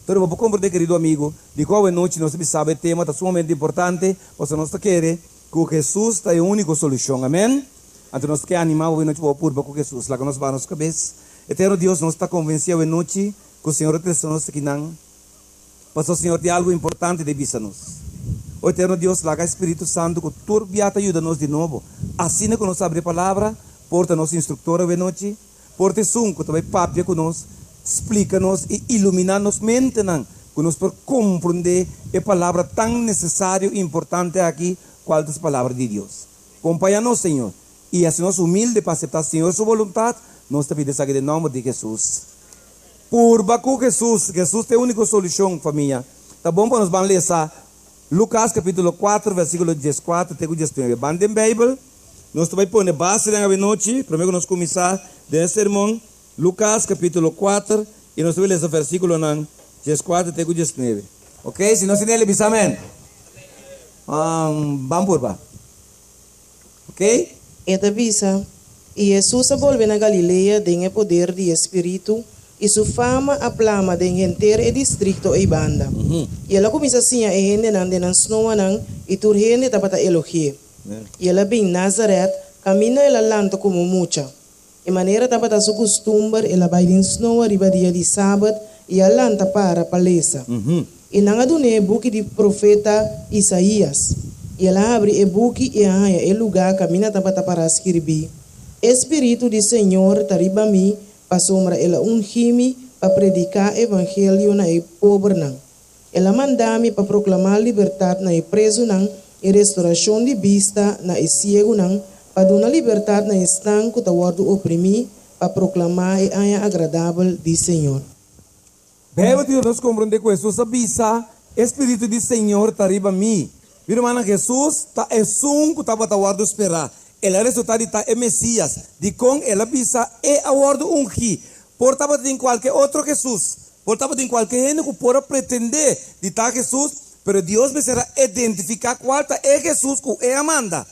Então, vamos compreender, querido amigo, de qual noite nós sabemos o tema, está sumamente importante, porque nós queremos que Jesus é a única solução, amém? Então, nós queremos animar o noite para com Jesus, lá que nós vamos cabeça. Eterno Deus, nós está convencido a noite que o Senhor te nós aqui não, mas o Senhor tem algo importante de vista-nos. O Eterno Deus, lá que o Espírito Santo, que turbiata ajuda-nos de novo. Assim que nós abrimos a palavra, porta nosso instrutor a noite, porta que também papia conosco, explica-nos e ilumina-nos mente, que nós por compreender a palavra tão necessária e importante aqui, qual é a palavra de Deus. Acompanha-nos, Senhor, e assim nós humilde para aceitar, Senhor, sua vontade, nós te pedimos aqui em nome de Jesus. Por Bacu Jesus, Jesus é a única solução, família. Tá bom para nós vamos ler Lucas capítulo 4, versículo 14 até o 19. Bandem Bíblia, nós também põe base na noite, primeiro nós começar desse sermão. Lucas capítulo 4, e nós vamos ler esse versículo 14 até o 19. Ok? Se nós temos amém. Vamos por lá. Ok? Esta visa, e Jesus volve na Galileia tem poder de Espírito, e sua fama aplama em inteiro o distrito e banda. E ela começa assim a gente não snowa não, e tur gente tapata elogie. E ela vem Nazaret, camina ela lanta como mucha. E maneira tapata su costumbre, ela vai din snowa riba dia di sabat, e ela lanta para palesa. E nang adune buki di profeta Isaías. E ela abre e buki e haya e lugar camina tapata para escrever. Espírito de Senhor tariba mi, pa sombra ela ungimi para predicar evangelho na e pobre nang. Ela mandami para proclamar liberdade na e preso nang e restauração de vista na e ciego nang, para dar liberdade na estão que está oprimido, para proclamar e é agradável de Senhor. Bem, Deus nos compreende com Jesus, avisa, Espírito de Senhor está riba mim. Viu, mano, Jesus está é que está para esperar. Ele é resultado de é Messias, de com ela avisa é a guarda ungi. Portava de qualquer outro Jesus, portava de qualquer gente que pode pretender de estar Jesus, pero Deus me será identificar qual é Jesus que é Amanda.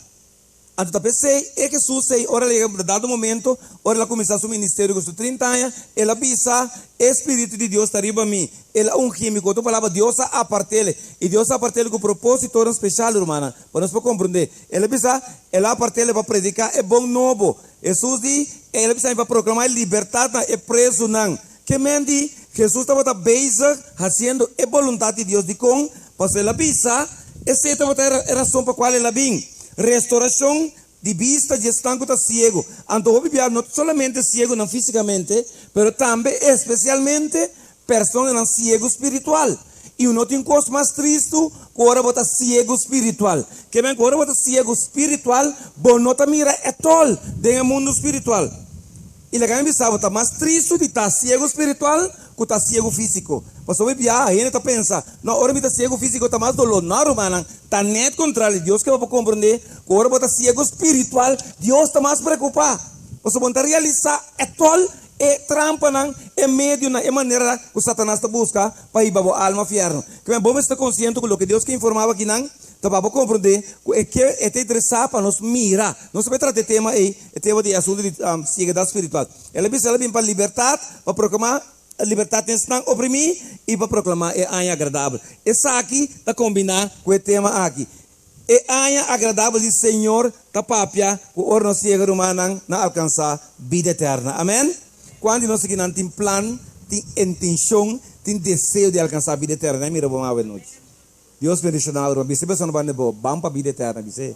Então, pensei, é Jesus, ora, dado momento, ora, ela começou seu ministério com seus 30 anos, ela avisa, Espírito de Deus está riba a mim. Ela um químico, tu falava, Deus apartele. E Deus apartele com propósito especial, irmã, para nós compreender. Ela avisa, ela apartele para predicar, é bom novo. Jesus diz, ela avisa para proclamar liberdade, é preso, não. Que mendi, Jesus estava bezig, fazendo a vontade de Deus, de com, para ela avisa, essa é a razão para qual ela vem. Restauração de vista de estão que está ciego. Então, não somente ciego não fisicamente, mas também, especialmente, pessoas não ciego espiritual. E não tem coisa mais triste que agora você ciego espiritual. Que bem, agora você ciego espiritual, bom, não está mira etol dentro do mundo espiritual. E a gente sabe, está mais triste de estar ciego espiritual que estar ciego físico. Mas a gente está pensando, não, hora que está ciego físico está mais dolor. Não, irmão, está net contrário. Deus que vai compreender que agora você está ciego espiritual, Deus está mais preocupado. Você vai realizar etol e trampa é meio é maneira que o Satanás está buscando para ir para a alma fierno. Que bem, vamos estar consciente com o que Deus que informava aqui não. Para compreender que é interessante para nós mirar. Nós vamos tratar de tema aí, o tema de assunto de cegueira espiritual. Ela vem para a liberdade, para proclamar a liberdade estão oprimir e para proclamar é agradável. Essa aqui está combinar com o tema aqui. É agradável de Senhor, está papia, o orno cego humano na alcançar vida eterna. Amém? Quando nós aqui não tem plano, tem intenção, tem desejo de alcançar vida eterna, mira vamos a noite. Deus bendiga na hora, você pensa no bando bom, vamos para a vida eterna, você.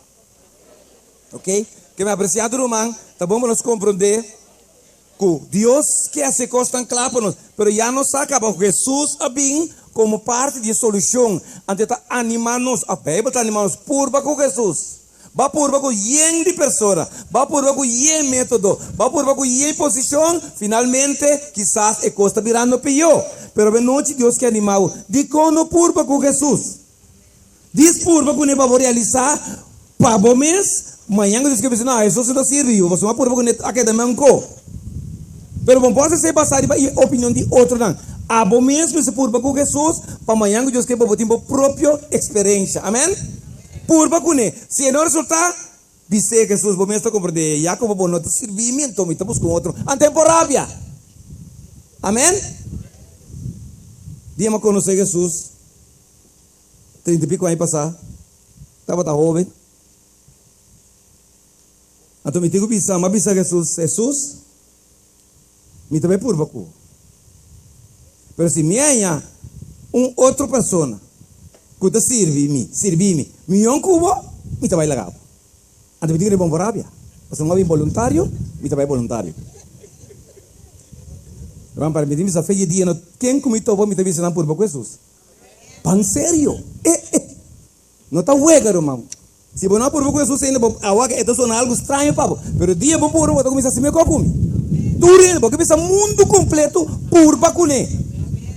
Ok? Que me apreciado, irmão, tá bom para nós compreender que Deus quer essa coisa tão clara para nós, mas já não acaba, Jesus a bem como parte de solução, antes de animar-nos, a Bíblia está animando-nos por com Jesus. Va por com yen de pessoa, va por com yen método, va por com yen posição, finalmente, quizás a costa virando pior, pero a noite Deus quer animar, de como por com Jesus. Diz por que não vai realizar para o mês, amanhã diz que não, isso não serve, você vai por que aqui também não. Pero não pode ser passar a opinião de outro não. A bom mês você por com Jesus, para amanhã Deus quer para o próprio experiência, amém? Por que se não resultar, dizer que Jesus bom mês está compreendendo, já como bom não te servimento, me estamos com outro, a temporária, amém? Dia me conhecer Jesus, 30 e pico anos passar, estava jovem. Então me digo bisa, mas bisa Jesus, me também por pouco. Mas se me há outra pessoa que te serve-me, me cubo, me também legal. Então me digo de bom para Arábia. Você não é voluntário, me também voluntário. Vamos para mim, me diz a fé de dia, quem comitou me também se não por pouco Jesus. Pan sério? Não está huega, irmão. Se você não por pouco Jesus ainda, agora é algo estranho, papo. Pero dia bom por pouco, começa a se me comer. Tudo, porque pensa mundo completo por bacune.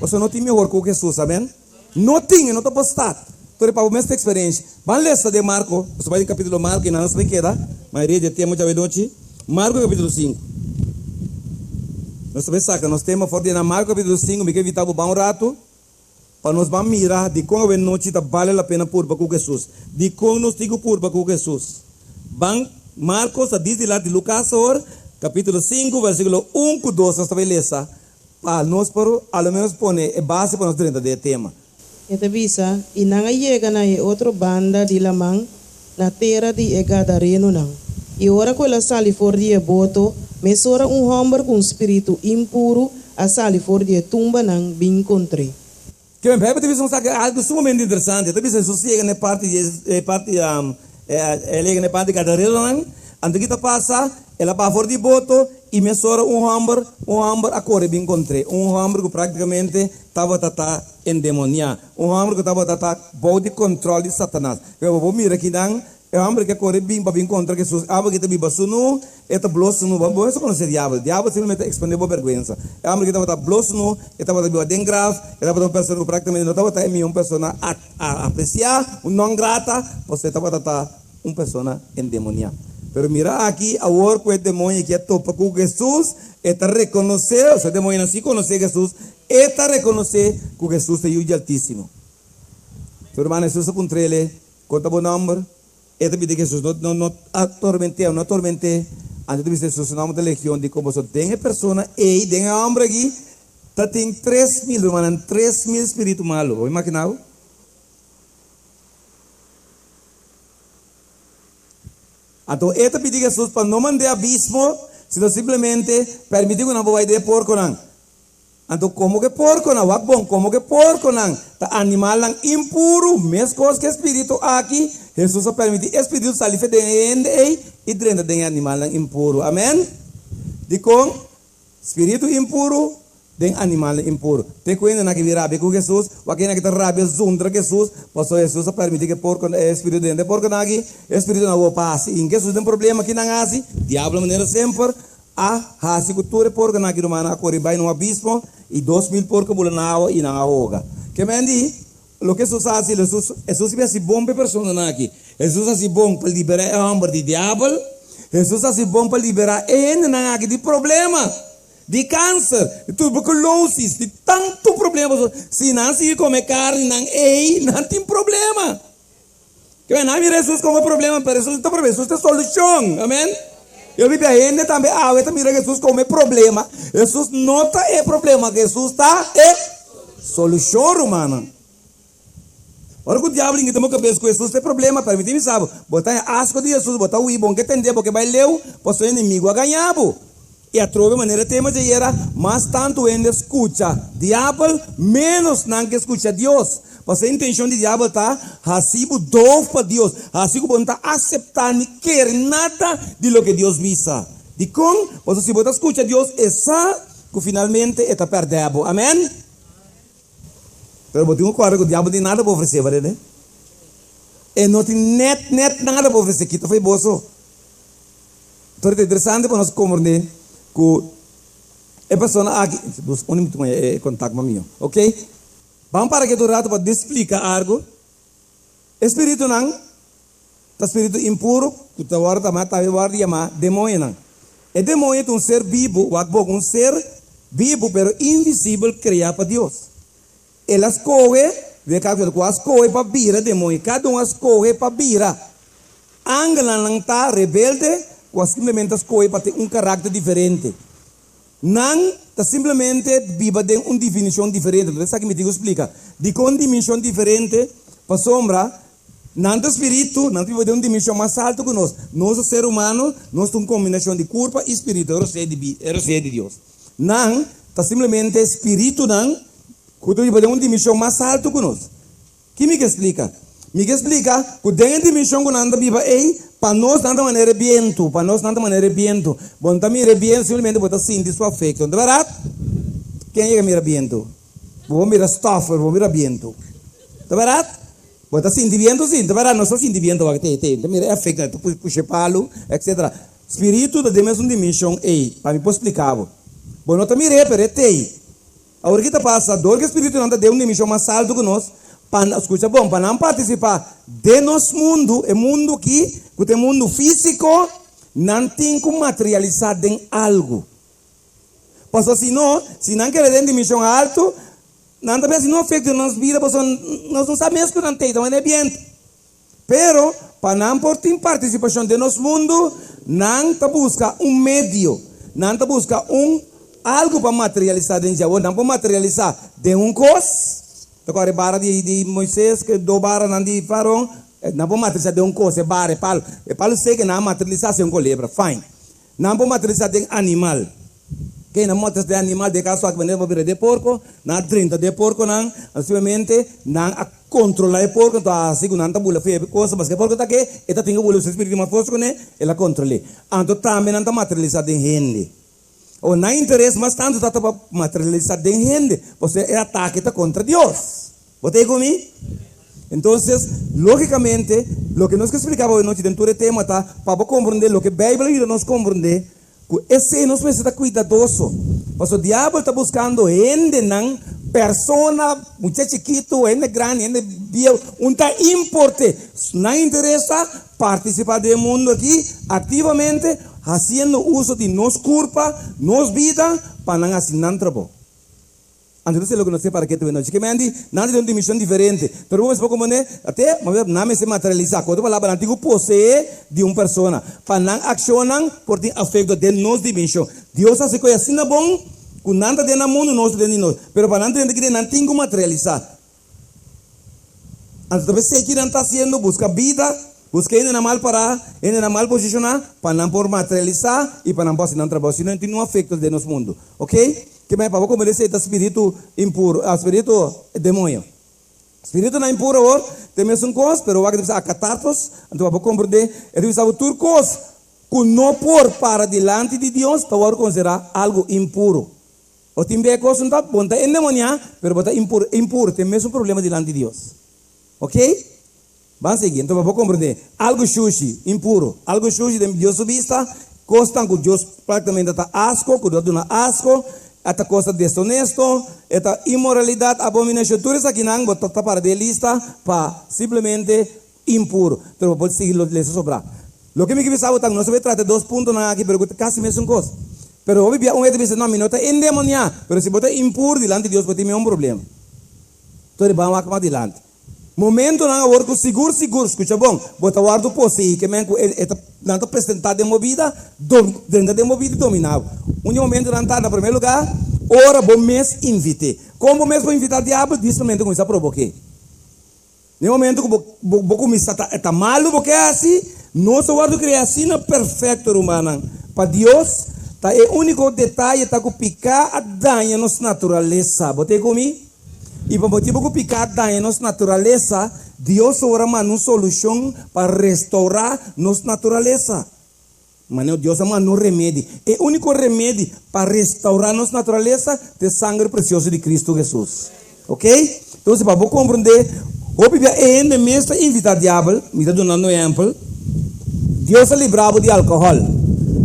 Você não tem melhor que Jesus, amém? Não tem, não está postado. Então, para esta experiência, vamos ler de Marco, você vai em capítulo Marco, e não se queda, maioria de tempo já noite. Marco capítulo 5. Nós sabemos que nós temos forte na Marco capítulo 5, me quer evitar o bom rato, para nós vamos mirar de como a noite vale a pena por com Jesus. De como nós digo por com Jesus. Van Marcos, diz lá de Lucas, capítulo 5, versículo 1 com 2, nós também lesa. Para nós, ao menos, põe base para nós dentro do tema. Esta bisa, inanga yega na outra banda de lamang na terra de Gadareno nang. E ora quella sali for di boto, mesora homem com espírito impuro, a sali for di tumba nang bin contre. Que me pega divisão sabe algo sumamente interessante. Também se chega na parte na parte de Gadareno nang, antes que passa, ela para for di boto e mesora homem a correr bin contre. Homem que praticamente estava endemoniado. Homem que estava body control de Satanás. Eu vou mirar aqui não. É um homem que corre bem para encontrar Jesus. A que também basunu, eta blosunu, vamos conhecer diabo. Diabo simplesmente expande a vergonha. É um homem que estava blosunu, estava também bem grave, estava uma pessoa que praticamente não estava também uma pessoa a apreciar, não grata, você estava uma pessoa endemoniada. Pero mira aqui a work com o demônio que é topa com Jesus, está reconhecer, o demônio não se conhece Jesus, está reconhecer que Jesus é o Altíssimo. Pero hermano, Jesus é contra ele, conta bom número. Esta vida que Jesus não atormente, antes de dizer Jesus nome da legião de como só tem pessoa e tem homem aqui, tá tem 3.000, irmão, 3.000 espírito malo. Vou imaginar? Então, esta vida que Jesus para não mandar abismo, senão simplesmente permitir que não vai de porco não. Então, como que porco não? Bom, como que porco não? Tá animal não impuro, mesmo coisa que espírito aqui. Jesus permite espírito sair de e dentro de animal impuro. Amém? Dico, espírito impuro, de animal impuro. Te cuida na que vira com Jesus, o que na que rabia zundra Jesus, passou Jesus permite que porco espírito dentro de porco aqui, espírito não passe. Em Jesus tem problema que não há, diabo maneira sempre a hasi cultura porco na que romana corre vai no abismo e 2.000 porco bula na água e na ahoga. Que mendi? Lo que Jesus faz, Jesus é assim bom para pessoa aqui. Jesus é assim bom para liberar a alma do diabo. Jesus é assim bom para liberar a aqui de problema, de câncer, de tuberculose, de tanto problema. Se não se come carne, não tem problema. Que não mira Jesus como problema, mas Jesus tem solução. Amém? Eu vi a gente também, mira Jesus como problema. Jesus não está problema, Jesus está solução, humana. Ora que o diabo ninguém tomou cabeça com Jesus, tem problema, para mim, sabe? Botar asco de Jesus, botar o ibon que entender, porque vai ler, para o inimigo a ganhar. E a trova maneira tema de era, mas tanto ele escuta diabo, menos não que escuta Deus. Porque a intenção de diabo está, assim, dove para Deus, assim, que está aceitar, nem quer nada de lo que Deus visa. De com, porque se você escuta Deus, essa, que finalmente está perdendo. Amém? Pero botinho um quadro que o diabo tem nada para oferecer, né? E não tem net nada para oferecer, que foi bolso. Então é interessante para nós compreender que a pessoa aqui, um minuto contato comigo, ok? Vamos para que tu rato para explicar algo. Espírito não, tá espírito impuro, que tu guarda chamar demônio não. E demônio é um ser vivo, um ser vivo, pero invisível criado por Deus. Ela escolhe, vê que ela escolhe para vira demônio, cada um escolhe para vira. Angela não está rebelde, ou simplesmente escolhe para ter um caráter diferente. Não tá simplesmente viva de uma definição diferente. Então, isso aqui me digo explica. De com dimensão diferente, para sombra, não do espírito, não vive de uma dimensão mais alta que nós. Nós, ser humano, nós temos uma combinação de corpo e espírito. Eu sei de Deus. Não, tá simplesmente espírito, não, que vive de uma dimensão mais alta que nós. Que me explica? Me explica que dentro da dimensão que nós vivemos aí, para nós não é maneira viento, para nós não é maneira viento. Bom, também é viento, simplesmente você sente sua afecção, de verdade? Quem é que mira viento? Vou mirar stoffer, vou mirar viento. De verdade? Você sente viento, sim, de verdade? Não só sente viento, mira afecção, puxa palo, etc. Espírito da dimensão aí, para me posso explicar. Bom, não também é para ter. Agora que está passando, dor que o espírito não está de uma dimensão mais alta que nós. Escuta bom, para não participar de nosso mundo, é mundo que tem mundo físico, não tem como materializar em algo. Porque se não quer ter dimensão alta, não também se não afeta nossa vida, nós não sabemos que não tem, então é bem. Pero, para não ter participação de nosso mundo, não está busca um meio, não está busca algo para materializar em Jaú, não para materializar de coisa. Agora, bara de Moisés, que do bara não de Farão, não pode materializar de coisa, é bara, é palo. É palo sei que não materializar se colebra, fine. Não pode materializar de animal. Quem não materializa de animal, de caso que vende para de porco, não 30 de porco, não, simplesmente, não controlar o porco, então assim que não está bula feia coisa, mas que porco está aqui, está tendo bula o espírito mais forte, né, ela controla. Então também não está materializado de gente. Ou não interessa, mas tanto está para materializar de gente, você é ataque contra Deus. ¿Você comigo? Então, logicamente, o que nós explicamos hoje dentro do tema está para compreender o que a Bíblia nos compreende, que esse nós precisa estar cuidadoso. Porque o diabo está buscando gente, não, persona, muito chiquito, gente grande, gente viejo, está importante. Não interessa participar do mundo aqui ativamente, fazendo uso de nossa culpa, nossa vida, para não assinar trabalho. Então, isso é o que não sei para que tu vês. Que me andi, não tem uma dimensão diferente. Mas vamos ver como é, até, mas não se materializar. Quando a palavra antigo possui de uma pessoa, para não accionar por ter afeto de nossa dimensão. Deus assim que assim é bom, com nada de mundo nós de nós. Mas para não ter que não tem como materializar. Então, você que não está sendo busca vida, busca ainda mal para, ainda mal posicionar, para não por materializar e para não poder não trabalhar, senão tem um afeto de nosso mundo, ok? Que mais para como ele é espírito impuro, espírito demônio. Espírito não impuro agora, tem mesmo coisa, mas o que precisa acatar-nos, então para compreender, ele precisa tudo coisa, que não por para diante de Deus, está agora considerar algo impuro. O time é coisa não está bom, está endemoniado, mas está impuro, tem mesmo problema diante de Deus, ok? Vamos seguir, então para compreender, algo sushi, impuro, algo sushi de Deus vista, coisa que Deus praticamente está asco, que Deus dá asco. Esta coisa desonesto, esta imoralidade, abominação, tudo isso aqui não está para de lista para simplesmente impuro. Então, pode seguir o que sobrar. O que me pensava, não se vai tratar 2 pontos aqui, pero casi mesmo coisa. Pero hoje um é dizer, não, não está endemoniado, pero se botar impuro diante de Deus, pode ter um problema. Então, vamos acabar adiante. Momento não agora que seguro, escuta bom, bota o ardo posse, que mesmo não está apresentado de movida, dentro de movida dominado. Um momento não está no primeiro lugar, ora bom mês invite. Como mês vou invitar o diabo, diz momento começa a provocar. No momento que vou começar a malo, porque é assim, nosso guardo criação perfeito humana. Para Deus, tá é o único detalhe tá que picar a danha nossa natureza. Botei comigo? E para motivo que picar a nossa natureza, Deus ora uma solução para restaurar nossa natureza. Mas Deus ama um remédio. É o único remédio para restaurar nossa natureza é o sangue precioso de Cristo Jesus. Ok? Então, se para compreender, o Bíblia é ainda mesmo invitar o diabo, me está dando um exemplo. Deus é livrado de álcool.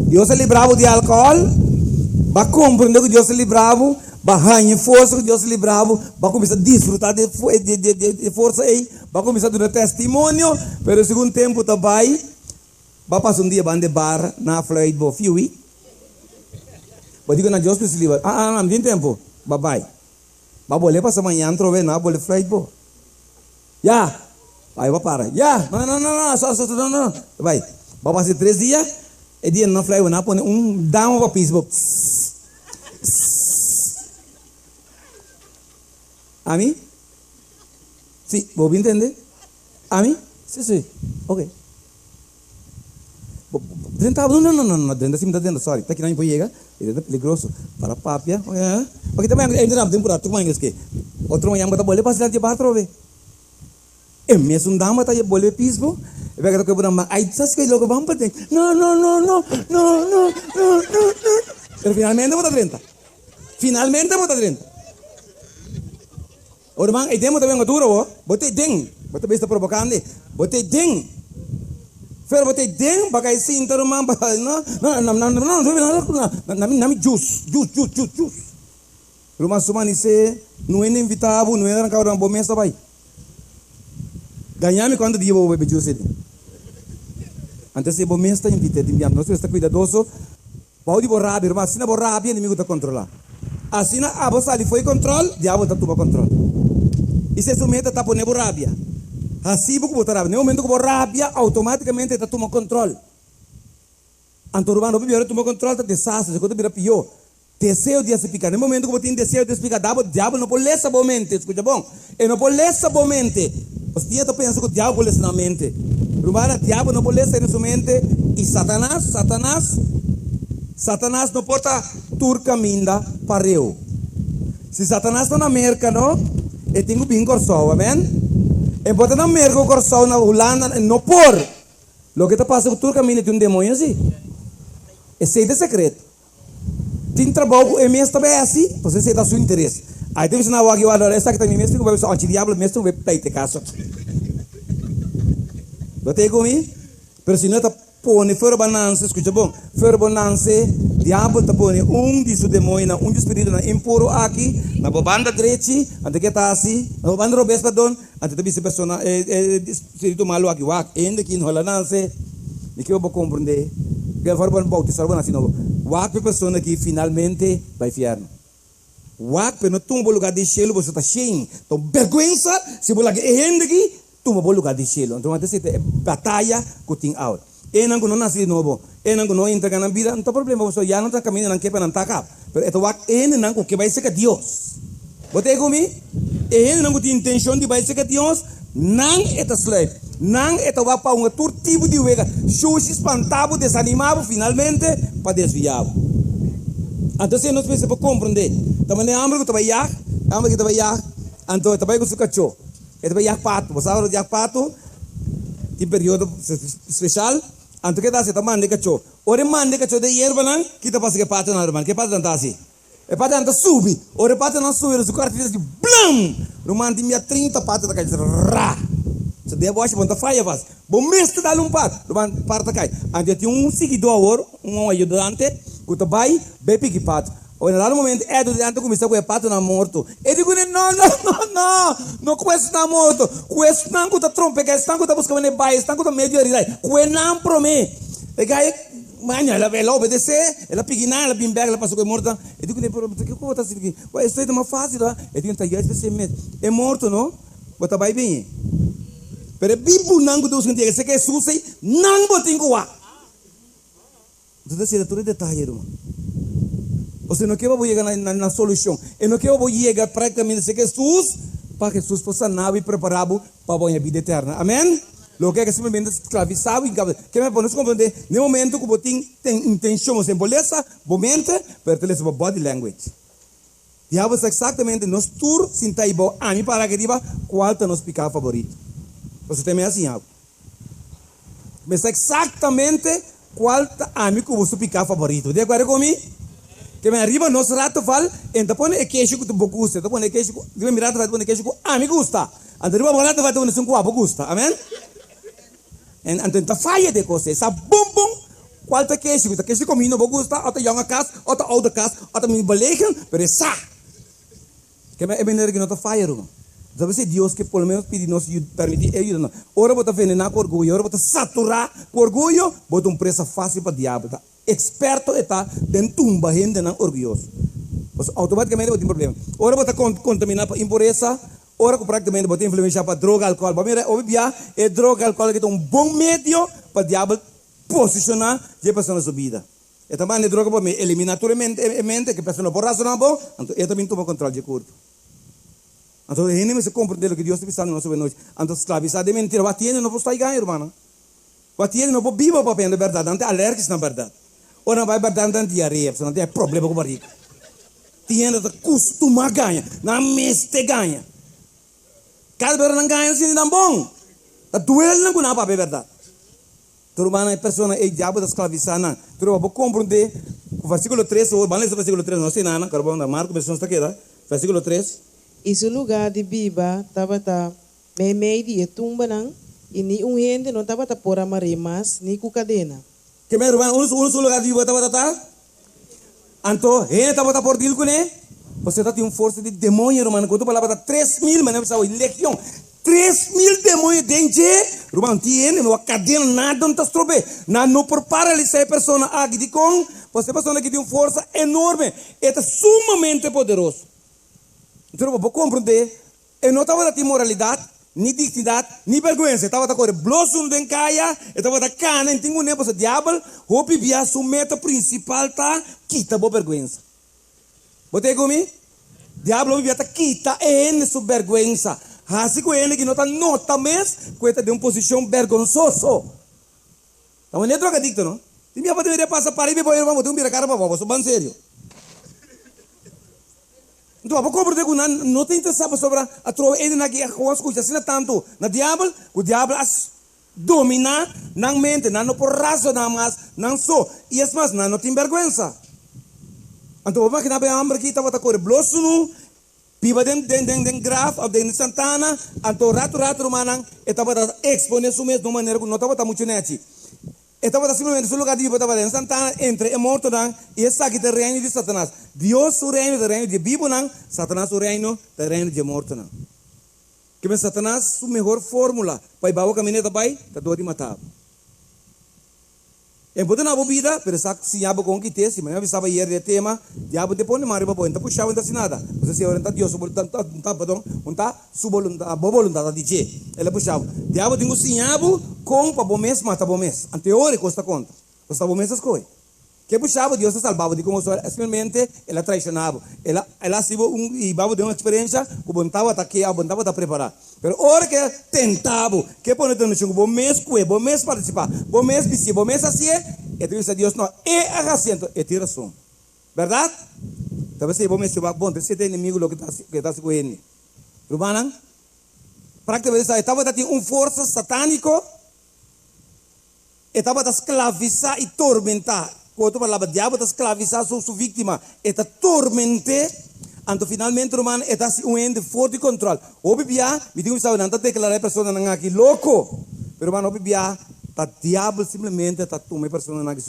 Deus é livrado de álcool. Para compreender que Deus é livrado, barranha força que Deus livrava, vai começar a desfrutar de força aí, vai começar a dar testemunho, pero segundo tempo também, vai passar um dia bande bar na flight bo fiui, vai dizer na Deus se livra, não tem tempo, vai boleh passar amanhã trove na boleh flight bo, já, vai para, já, não, vai passar 3 dias, e dia na flight na põe dama para piso, A mí? Sí, ¿vos me entendés? ¿A mí? Sí, ok. 30, no, 30 sim, 30, sorry. Tá aqui não chega, ele é perigoso. Para papia, porque também ainda não tem por outro mais que. Outro mais anda boleh pas lagi bahtro be. Mesmo dama tá boleh pisbo. Vai que eu não, ai sas que logo vamos para no. Pero finalmente bota 30. Finalmente bota 30. Orang ai demo também ngaduro, bota ding. Bota besta provocando. Bota ding. Fer botei deng bagai sinta rumah nami jus. Rumah suma ni se nuene invitado, nuene orang kau orang bomesta bai. Ganhame quando dia vou beber jus ele. Antes se bomesta invita dimbiam, nós está cuidadoso. Pau di borrabi, rumah sina borrabi inimigo tá controlar. Asina abos ali foi control, diabo tá tuba control. E se sumeta tá pone borrabia. Assim, vou botar rabia. No momento que vou rabia, automaticamente está tomando controle. Antorubano, primeiro tomou controle, está desastre, se vira pior. Desejo de se picar. No momento que você tem desejo de se picar, o diabo não pode ler essa mente, escuta bom? Ele não pode ler essa mente. Você está pensando que o diabo pode ler essa mente. O diabo não pode ler essa mente. E Satanás não pode turca minda para eu. Se Satanás está na América, não, ele tem que vir com amém? E pode não mergo coração na Holanda não por. Lo que está passando com o caminho de demônio assim. Esse é o secreto. Tem trabalho e mesmo também é assim, você sei da seu interesse. Aí tem que na wagi wala essa que também mesmo vai só anti-diabo mesmo vai pleite caso. Botei comigo? Pero se não está pone fora banança, escuta bom. Fora banança, diabo está pone disso demônio, de espírito na impuro aqui, na banda direita, ante que está assim, na banda robes perdão, ante também se persona espírito malo aqui, ainda que não lanance, me que eu vou compreender. Que fora ban bautizar ban assim novo. Wak pessoa que finalmente vai inferno. Wak pe no tumbo lugar de cielo, você está cheio, então vergonha se bola que ainda que tumbo lugar de cielo. Então até se batalha cutting out. Enang kuno nasi nobo, enang kuno entra na vida, não tem problema, você já não está caminhando não quepa não tá cá. Pero eto wak enang que vai ser que Deus. Botei comigo? Enang tem intenção de vai ser que Deus, não eta slave, não eta wak para um tour tipo de wega, shoes espantado, desanimado, finalmente para desviar. Então se nós precisamos compreender, também é hambre que tu vai yak, então tu vai com o cachorro, tu vai yak pato, você sabe yak pato, tem período especial. Anto que dá se tamam de cachorro. Ore mande cachorro de hierba não, que tá passando que pato na irmã, que pato não tá assim. É pato não sube. Ore pato não sube, o quarto fica de blam. Roman tem minha 30 pato da cai. Ra. Se der boa, bonta faia faz. Bom mestre dá pato. Roman parta cai. Ante tem seguidor, ajudante, que tá vai, bebe que pato. Ou no momento é do diante começou com o pato na morto. E digo não conhece na morto. Conhece não que tá trompe, que está que tá buscando ne bai, está que tá meio de aí. Conhece não prome. E gai manha ela obedecer, ela pigina, ela bimbega, ela passou com morta. E digo ne por que como tá assim aqui? Vai isso é uma fase lá. E digo tá já esse mês. É morto, não? Bota vai bem. Pero bibu nango dos que se que susei, não botinho wa. Então se tudo detalhe, irmão. Ou seja, não que eu vou chegar na solução. E não que eu vou chegar praticamente a Jesus, para que Jesus possa navegar e preparado para a vida eterna. Amém? Lo que é simplesmente escravizado. Que me podemos compreender, no momento que você tem intenção, sem beleza, momento, mas ele é uma body language. Diabo é exatamente nos tour, sem taibo, a mim para que diga, qual é o nosso pecado favorito. Você tem assim algo. Mas exatamente qual é a mim que o seu pecado favorito. De acordo comigo? Que me arriba nos rato fal, então põe queijo que tu gusta, então põe queijo, digo me rato vai põe queijo que a mim gusta. Então arriba rato vai põe cinco a gusta, amém? Então tá falha de coisa, essa bum, qual é queijo? Que queijo comi não gusta, outra jonga casa, outra outra casa, outra me belegen, pero essa. Que me energia que não tá falha, irmão. Deve ser Deus que pelo menos pedir nos permitir ajuda. Ora bota venenar com orgulho, ora bota saturar com orgulho, bota presa fácil para diabo, tá? Experto está dentro tumba gente não orgulhoso. Automaticamente vai ter problema. Ora bota contaminar para impureza, ora praticamente bota influenciar para droga, álcool. Para mim, obviamente, é droga, álcool que é um bom meio para diabo posicionar a pessoa na sua vida. E também a droga para eliminar naturalmente que a pessoa não pode razonar bom, então eu também tomo controle de corpo. Então, ele não se compreende o que Deus está pensando na nossa noite. Então, escravizar de mentira. O que não pode estar ganhando, irmão. O que não pode viver para a verdade. Não tem alérgico na verdade. Ou não vai verdade, não tem diarreia. Não tem problema com a barriga. Tiene que costuma ganhar. Na meste ganha. Cada vez não ganha, assim, não bom. A duelo não ganha para a verdade. Então, a pessoa é diabo da escravizar. Então, vou compreender. O versículo 3, o versículo 3, não sei nada. Carbono da Marco, versão está aqui. Versículo 3. E seu lugar de biba estava meio de tumba não, e ni gente não estava por amaremas ni com cadena. Que meu irmão, um lugar de biba estava Anto, gente estava por dil com ele. Você está tendo força de demônio, irmão. Quando tu falava 3.000, mas não precisa legião. 3.000 demônios dentro, irmão, tiene uma cadena nada não está estrope. Não por paralisar a pessoa aqui de com, você pessoa que tem força enorme, é sumamente poderoso. Então, eu vou compreender, eu não estava de moralidade, nem dignidade, nem vergonha. Eu estava com o blosso no dencaia, eu estava com a cana, não tinha nem para o diabo, o bibia, sua meta principal está, quita a vergonha. Botei comigo? Diabo, bibia, está quita a sua vergonha. Assim que ele que não está nota mesmo, que está de uma posição vergonzosa. Então, não é drogadicto, não? Se minha deveria passar para aí, eu vou ter um cara para você, bem sério. Então, vou compreender que não tem interesse sobre a trova ele na guerra com as coisas assim tanto na diabo, o diabo as domina na mente, não por razão nada mais, não só e as mais não tem vergonha. Então, vamos que na beamba aqui estava a correr blosso no piba den graf ou den Santana, então rato manang estava a exponer su mesmo de uma maneira que não estava muito neti. Estava simplesmente no lugar de Bíblia, estava Santana, entre e morto, e essa aqui é o reino de Satanás. Deus o reino de Bíblia, Satanás o reino de morto. Que é Satanás, a melhor fórmula, para ir para o caminho da pai, está doido de matar. É importante na vida, mas se diabo com que tem, se amanhã estava aí de tema, diabo depois de marido, então puxava não nada. Você se orienta Deus, não sua voluntade de dizer, ele puxava. Diabo tem o diabo com para bom mês, mata bom mês. Anterior custa conta, custa bom mês as coisas. Que puxava Deus se salvava de como simplesmente ela traicionava. Ela se e babo de uma experiência, que bontava tá aqui, bontava tá preparar. Pero hora que tentava, que pone no chão, bom mês participar, bom mês bissi, bom mês assim é diz a Deus não, é agacento, é tiração. Verdade? Talvez se bom mês bom, você tem inimigo lo que tá se correndo. Rubanan? Praticamente estava tendo força satânico, estava a escravizar e tormentar. Quando falava diabo está escravizar sua vítima, está tormente, então finalmente romano está um ente forte de controle. O bibia, me digo sabe não está declarar a pessoa não aqui louco, pero mano o bibia está diabo simplesmente está tomando a pessoa não aqui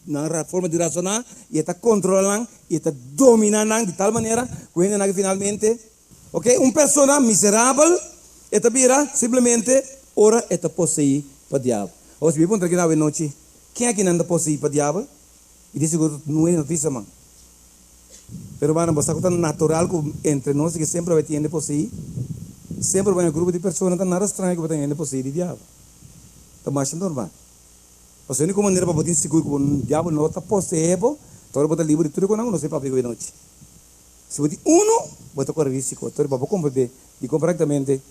na forma de razonar e está controlando e está dominando de tal maneira que ele não finalmente, ok, pessoa miserável está vira simplesmente ora está possuído para diabo. Ou se me pergunta aqui na noite, quem é que não está possuído para diabo? E disse que não é notícia, mano. Pero, mano, você está natural entre nós que sempre vai ter por si. Sempre vai um grupo de pessoas, não está nada estranho que vai ter por si de diabo. Está mais normal. Você não maneira para botar seguro que o diabo não está possuído, todo botar livre de tudo que não sei para pegar noite. Se você bota correr risco, todo para compreender e corretamente.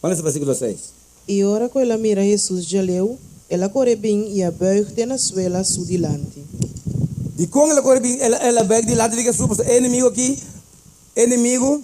Olha esse versículo 6. E ora que ela mira Jesus já leu, ela corre bem e a buigte na suela su dilante. E com ela corre bem, ela buig dilante de Jesus, inimigo aqui, inimigo.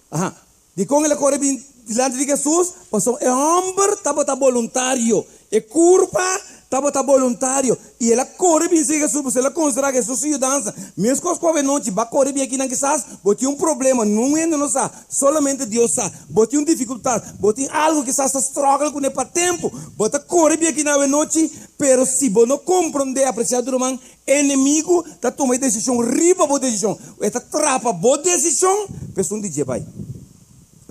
Aha. E com ela corre bem dilante de Jesus, é homem, estava voluntário, é culpa, estava voluntário. E ela corre bem de Jesus, ela considera que Jesus se dança. Mesmo que os povos não vai correr bem aqui na quizás, bote problema, não é não sabe, solamente Deus sabe. Bote dificuldade, bote algo que está struggle com ele para tempo, bote correr bem aqui na noite, pero se você não compreender, apreciar do irmão, inimigo está tomando decisão, riba boa decisão, está trapa boa decisão, pessoa de dia vai.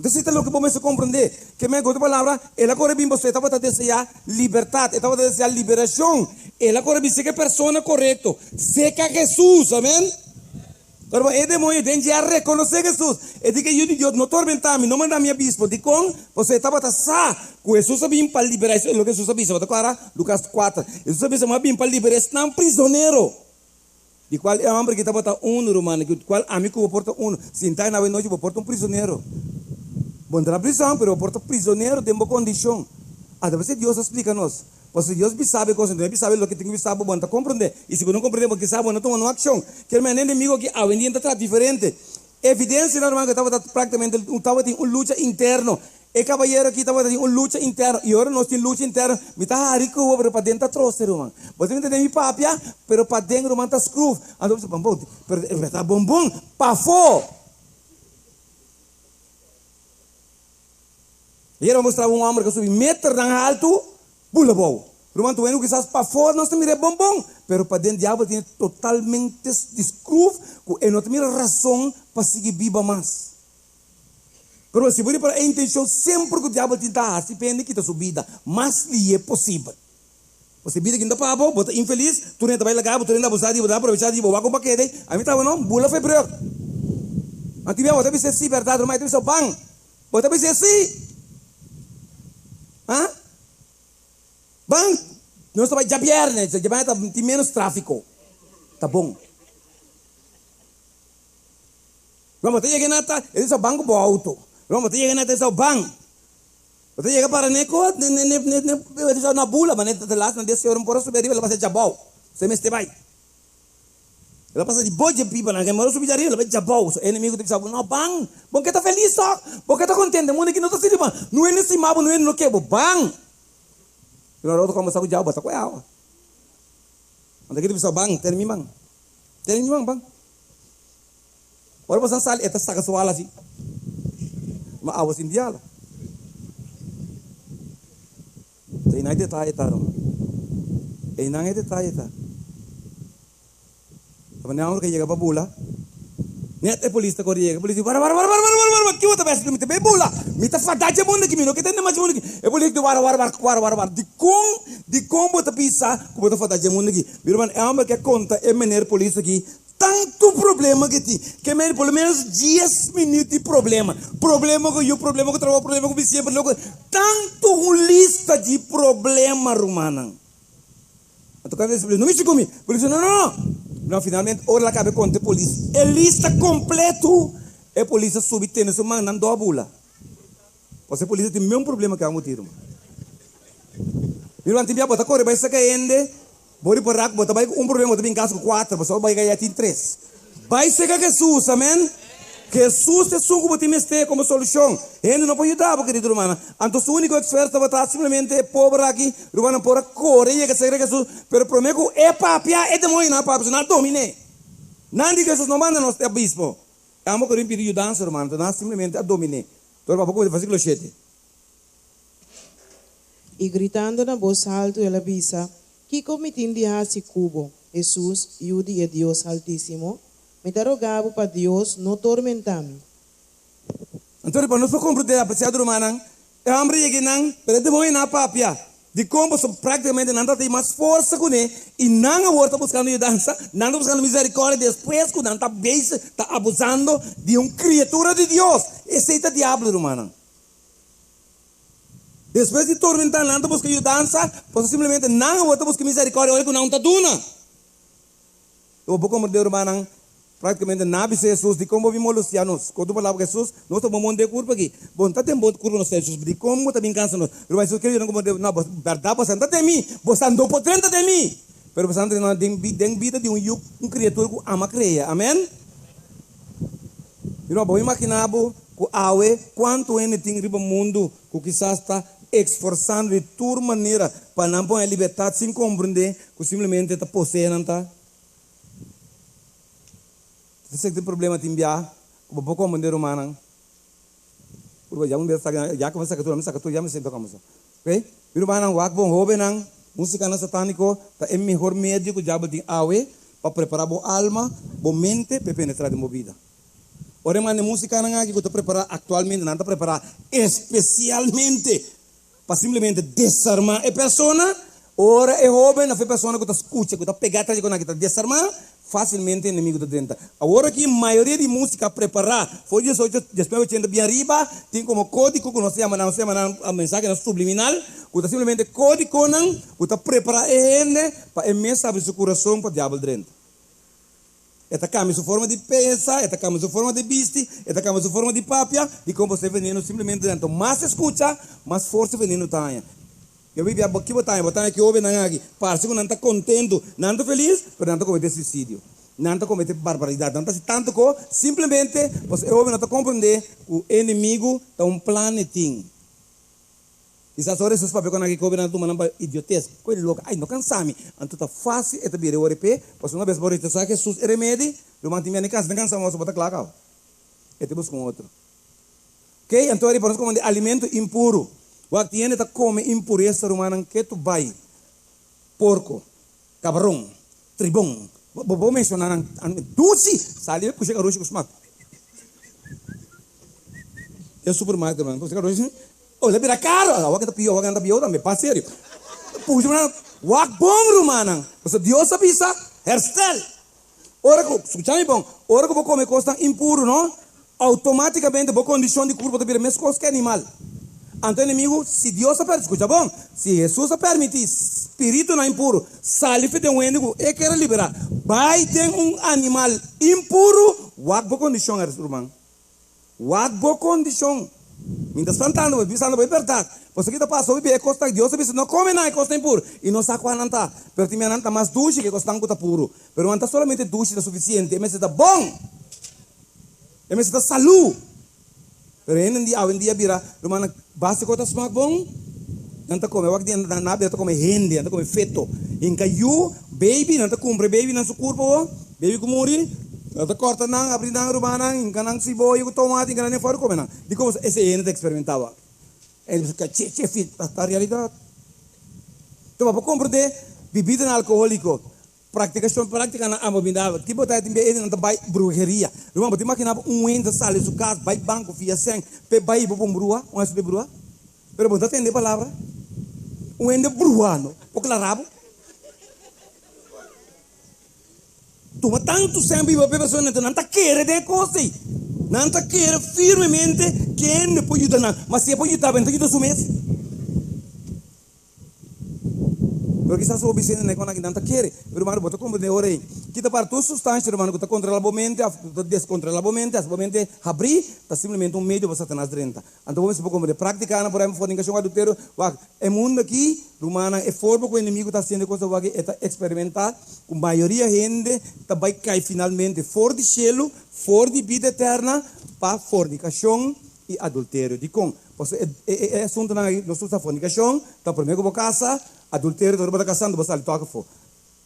Então, você tem que começar a compreender que a outra palavra, ela corre bem, você estava a desejar liberdade, estava a desejar liberação, ela corre bem, sei que a pessoa correta, sei que é Jesus, amém? Agora, é demônio, tem que reconhecer Jesus, é de que eu Deus não tormentar-me, não mandar minha bispo, de com você estava a sa, que Jesus sabia para liberar, isso é o que Jesus sabia, você vai Lucas 4, Jesus sabia para liberar, está prisioneiro. De qual é homem que está botando romano, que qual amigo que porta se está na noite, porta prisioneiro. Bom, na prisão, pero porta prisioneiro de uma condição. Deve ser Deus explica-nos. Porque Deus sabe coisas, não sabe o que tem que saber, bom, tá compreender. E se não compreender o que sabe, não toma uma ação. Que é meu inimigo que a vendia está diferente. Evidência normal que estava praticamente estava em uma luta interna. E cavalheiro aqui estava em uma luta interna. E agora nós temos luta interna. Me está rico, pero para dentro está trouxe, irmão. Você me entende, papia, pero para dentro, irmão, está screw. Então, você pero está bombom, para fora. E eu mostrava homem que subiu metro na alto, pula bom. Irmão, tu vendo que estás para fora, nós também é bombom. Pero para dentro, o diabo tem totalmente descruv, e não tem razão para seguir viva mais. Pero se você para a intenção, sempre que o diabo tenta, se pende que está subida, mas lhe é possível. Você vida que não para bom, você infeliz, tu nem vai lagar, tu nem vai abusar, vai aproveitar, vai com paquete, a mim estava não, bula foi breu. Antes você vai ser assim, verdade, mas você vai bang, você vai ser assim. Bang, nós estamos já viernes, já tem menos tráfico, tá bom. Vamos ter que ir na ta, eles são banco bom auto. Vamos ter que ir na ta, são banco. Você chega para neco, eles são na bula, mas não lá não desce um por subir, ela passa já bom. Você me este vai. Ela passa de boa de pipa, na que mora subir ali, ela vai já bom. O inimigo tem que saber, não bang, bom que tá feliz só, bom que tá contente, mundo que não tá sentindo, não é nesse mapa, não é no que, bang. E na hora começar o diabo, basta com ela. Anda aqui bisa bang, termimang, bang. Orang pasang sal, eta saga soal assim. Mas awas India lah. Tem nada detalhe tá, não. Tem nada detalhe tá. Tapi orang kaya apa bola? Niat polis tak korek, polis bara, que outra vez me tebe bola, me tá fadaja mundo que me não que tem mais mundo que, polis tu bara, de como tá pisa, como tá fadaja mundo que, birman é uma que conta é mener polis aqui. Tanto problema que tem, que me pelo menos 10 minutos de problema que eu, problema que eu trabalho, problema que eu me tanto lista de problema, romana. Então, cada vez não me chegou comigo, polícia, não, finalmente, ora lá cabe conta polícia, é lista completo, é polícia subtendo, isso mandando a bula. Você polícia tem o mesmo problema que a motivo. Viram antes de botar correr, vai ser que bori perak, bota baik problema, bota bem caso 4, pessoal vai ganhar 3. Vai ser que Jesus, amém? Jesus é só que você como solução. Ele não pode ajudar, querido romana. Então, o único esforço está simplesmente pobre aqui, romana por correr, e que seja Jesus, pero prometo é papia, é demônio na papia, não domine. Não diga Jesus não manda nós é bispo. Amo que eu pedir ajuda, romana, nós simplesmente a domine. Então, papo com o versículo 7. E gritando na voz alta, ela bisa, que comitin hasi cubo, Jesus, Yudi e Deus Altíssimo, me te rogavo para Deus não tormentar-me. Então, para nós compreender a apreciada romana, é hambre que não, pero demônio na papia. De como praticamente não tem mais força com ele, e não agora está buscando ajudança, não está buscando misericórdia, depois que não está abusando de uma criatura de Deus. Esse é o diabo, romana. Depois de tormentar, não está buscando ajudança, você simplesmente não agora está buscando misericórdia, olha que não está duna. Eu vou compreender, romana, praticamente nada de Jesus, de como vimos Lucianos, quando falava Jesus, nós estamos mandando curva aqui. Bom, está tem bom curva nos Jesus, de como está bem cansado. Mas Jesus queria não compreender, não, verdade, você não tem mim, você não pode ter de mim. Pero você não tem vida de um criatura que ama criar, amém? Irmão, vou imaginar que awe quanto ele tem riba mundo, que quizás está esforçando de toda maneira para não pôr a liberdade sem compreender que simplesmente está possuindo, tá? Você tem problema de enviar, como pouco como de romana. Porque já um dia já começa a tu já me sinto como isso. Ok? Pero romana, o bom jovem não, música não satânico, tá é melhor médio que já tem awe para preparar boa alma, boa mente para penetrar em vida. Ora, mas música não é que tu preparar atualmente, não está preparar especialmente para simplesmente desarmar a pessoa. Ora, é jovem, a pessoa que tu escuta, que tu pegada de que tu desarmar. Facilmente inimigo da dentro. Agora que a maioria de música preparar, foi isso, depois de bem arriba, tem como código que nós chamamos a mensagem subliminal, que está simplesmente código não, que está preparar ele para a mensagem do seu coração para o diabo dentro. Esta cama sua forma de pensa, esta cama sua forma de viste, esta cama sua forma de papia, e como você veneno simplesmente dentro. Mais escuta, mais força veneno tem. Eu vivi aqui, botar que houve na aqui. Parece que não está contento, não está feliz, mas não está cometendo suicídio. Não está cometendo barbaridade, não está se tanto que simplesmente você ouve não está compreender o inimigo está planetinho. E se agora esses papéis quando aqui coube não tomam idiotez, coisa louca, ai não cansame, então está fácil, é também o RP, pois uma vez por isso só que Jesus é remédio, eu mantive minha casa, não cansamos, botar claro, é te busca outro. Ok, então aí por isso como de alimento impuro, o que tiene está come impureza humana que tu vai, porco, cabrão, tribão, vou mencionar doce, sali puxa a roxa com smack. É supermercado, mano, puxa a roxa. Oh, lebih caro. Awak kata pio também, pas sério. Puxa, mano, wak bom, rumana. Porque Deus avisa, herstel. Ora que, escutame bom, ora que vou comer coisa impuro, não? Automaticamente, vou condição de corpo de vir mesmo coisa que animal. Então, inimigo, se Deus permite, escuta bom, se Jesus permite, espírito não impuro, salife de enemigo, e quer liberar. Vai ter animal impuro, wak vou condição, irmão. Wak vou condição. Mientras faltando, visando bem verdade. Você que está passando, é costa Deus, você não come nada, é costa impuro. E não sabe qual está. Pero tem nanta mais duche que costa está puro. Pero não está solamente duche é suficiente, mas está bom. Mas está saúde. Pero em dia vira, rumana, basta que está smak bom. Não está come, waktu na nabe está come hindi, está come feto. Em caiu, baby, não está cumpre baby na seu corpo, baby kumuri. Ela corta nang, abrir nang rumah nang, kanang siboy, tomate, kanang nem fora comer nang. De como esse ele experimentava. Ele disse que fit, a realidade. Então para compreender, bebida alcoólico, prática na amobindável. Tipo tá tem ele não vai bruxeria. Rumah botar máquina ente sale su casa, vai banco via sem, pe vai bom brua, de brua. Pero botar tem de palavra. Ente bruano, porque la rabo. Toma tanto sempre para a pessoa não está querendo de coisa, não está querendo firmemente que não pode ajudar, mas se pode ajudar, então ajuda o mês. Porque se a obsessão não é quando não está querendo, mas irmão, bota como de hora aí, que está para tua substância, irmão, que está controla a mente, descontrola a mente abrir, está simplesmente meio para Satanás dentro. Então vamos como de praticar, por exemplo, fornicação adultério, é mundo aqui, irmão, é forma que o inimigo está sendo coisa que está experimentar, com a maioria gente vai cair finalmente fora de cielo, fora de vida eterna, para fornicação e adultério. De com, é assunto na nossa fornicação, está primeiro com casa, adultério, todo mundo casando, você ali toca fora.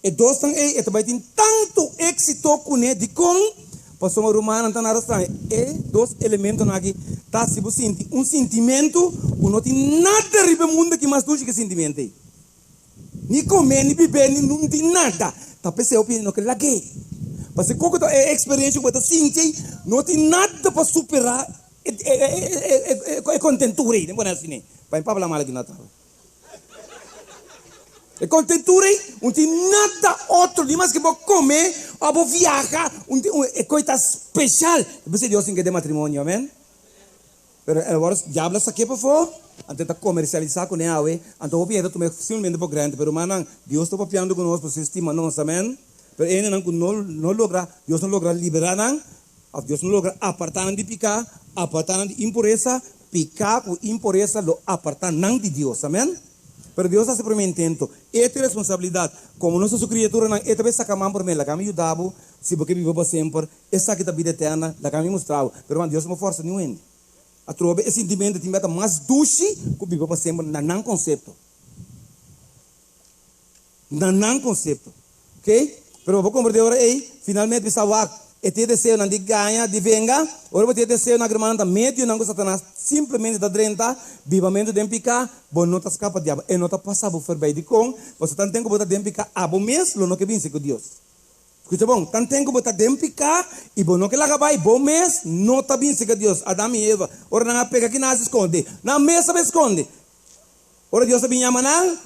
E dois estão aí, e também tem tanto êxito com ele, de com, para uma romana não está nada estranho. E dois elementos aqui, tá, se você sente sentimento, não tem nada riba mundo que mais doce que sentimento aí. Nem comer, nem beber, não tem nada. Tá pensando que não quer laguei. Porque quando é experiência que você sente, não tem nada para superar é contentura aí, não pode assim, vai para falar mal aqui na tela. É contentura aí, não tem nada outro, nem mais que vou comer, ou vou viajar, é coisa especial. Você Deus tem que ter matrimônio, amém? Pero agora, diabo está aqui para fora, antes de comercializar com ele, então o dinheiro também facilmente por grande, pero manan, Deus está papiando conosco, você estima nós, amém? Pero ele não logra, Deus não logra liberar, Deus não logra apartar de picar, apartar de impureza, picar com impureza, lo apartar não de Deus, amém? Pero Deus está sempre intento. Esta é a responsabilidade. Como nossa criatura, esta vez saca mão por mim, la cami ajudava, se porque vive para sempre, essa aqui é a vida eterna, la cami mostrava. Pero Deus não força nenhum. A trobe esse sentimento tem meta mais doce que vive para sempre, não conceito. Não conceito. Ok? Pero vou compreender agora aí, finalmente bisa wak. E ter desejo não de ganhar, de venga, ora vou ter desejo na gramanta meio não com Satanás, simplesmente da drenta, vivamente de picar, bom não está escapa de diabo, e não está passando por bem de com, você tanto tem que botar de picar, abo mês, lo não que vince com Deus. Escuta bom, tanto tem que botar de picar, e bom não que lá vai, bom mês, não está vince com Deus, Adão e Eva, ora não pega que não se esconde, na mesa se esconde, ora Deus sabia manang,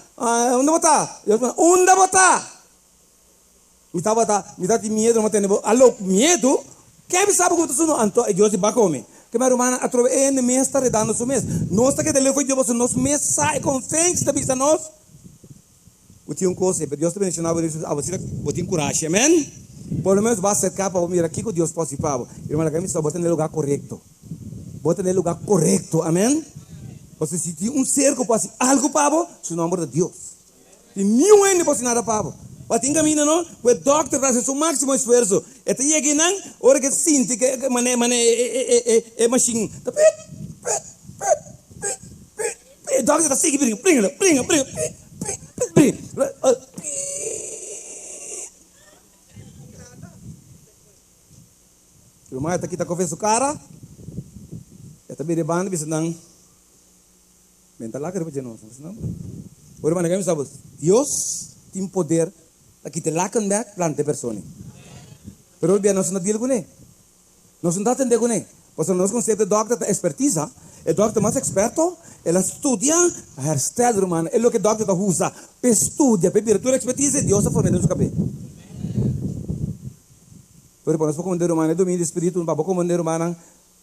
onde botar? Onde botar? Me dá medo, não tem alô medo. Quem sabe como tu não anto, eu te bacome. Que meu irmão atrove ene mês está redando su mês. Nós está que dele foi Deus nos mês sai com fé, está bisa nós. O tinha coisa, Deus te mencionava isso, a você botin coragem, amém? Pelo menos vai cercar para mirar aqui que Deus pode ir para. Irmã, a camisa bota no lugar correto. Bota no lugar correto, amém? Você se tem cerco para algo para o nome de Deus. E nenhum ainda pode nada para. Mas tem caminho não? O doctor faz o máximo esforço. E tem aqui não? Ora que sinto que é machine. O doctor está seguindo, brinca. O mais está aqui, está confessando o cara. Está bem de banda, bisa não. Mental lá que repete não. Ora, mas nós sabemos, Deus tem poder aqui te lacan back plante persone. Pero bem nós não deal com ele. Nós não atende com ele. Porque nós conceito de doctor da expertise, o doctor mais experto, ele estudia a herstel humano, é o que o doctor usa, estudia, para vir tua expertise, Deus a forma no cabelo. Pero para nós como humano, é domínio do espírito, para como humano,